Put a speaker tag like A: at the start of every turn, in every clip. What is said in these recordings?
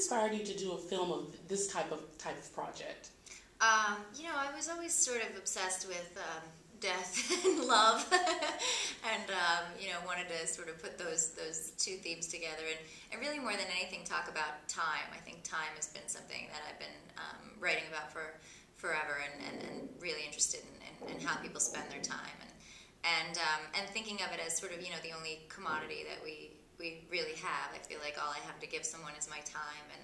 A: inspired you to do a film of this type of project?
B: You know, I was always sort of obsessed with death and love, and you know, wanted to sort of put those two themes together, and really more than anything talk about time. I think time has been something that I've been writing about for forever, and really interested in how people spend their time, and thinking of it as sort of, you know, the only commodity that we really have. I feel like all I have to give someone is my time, and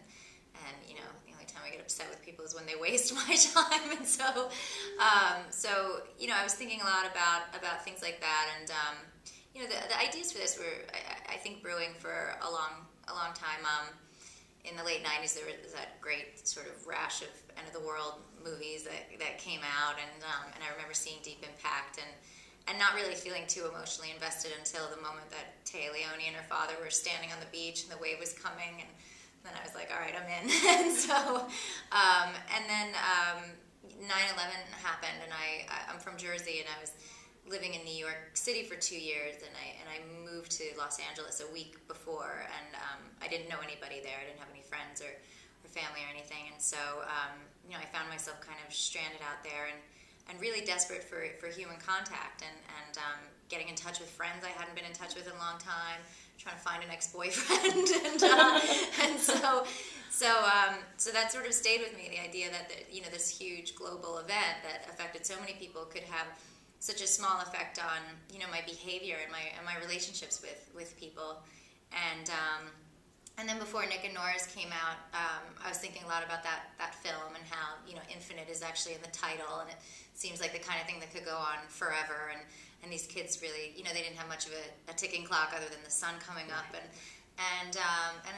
B: you know, the only time I get upset with people is when they waste my time. And so you know, I was thinking a lot about things like that, and you know, the ideas for this were, I think, brewing for a long time. In the late '90s, there was that great sort of rash of end of the world movies that came out, and I remember seeing Deep Impact, and not really feeling too emotionally invested until the moment that Téa Leoni and her father were standing on the beach and the wave was coming, and then I was like, all right, I'm in. And so, and then 9/11 happened, and I'm from Jersey, and I was living in New York City for 2 years, and I moved to Los Angeles a week before, and I didn't know anybody there. I didn't have any friends or family or anything, and so you know, I found myself kind of stranded out there, and really desperate for human contact, and getting in touch with friends I hadn't been in touch with in a long time, trying to find an ex-boyfriend, and so that sort of stayed with me. The idea that you know, this huge global event that affected so many people could have such a small effect on, you know, my behavior and my relationships with people, and then before Nick and Nora's came out, I was thinking a lot about that film, and how, you know, infinite is actually in the title, and it seems like the kind of thing that could go on forever, and these kids really, you know, they didn't have much of a ticking clock other than the sun coming up, and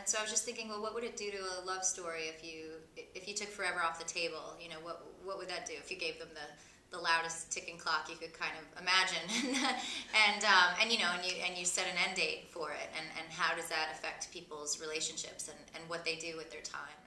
B: so I was just thinking, well, what would it do to a love story if you took forever off the table? You know, what would that do if you gave them the loudest ticking clock you could kind of imagine, and you know, and you set an end date for it, and how does that affect people's relationships and what they do with their time?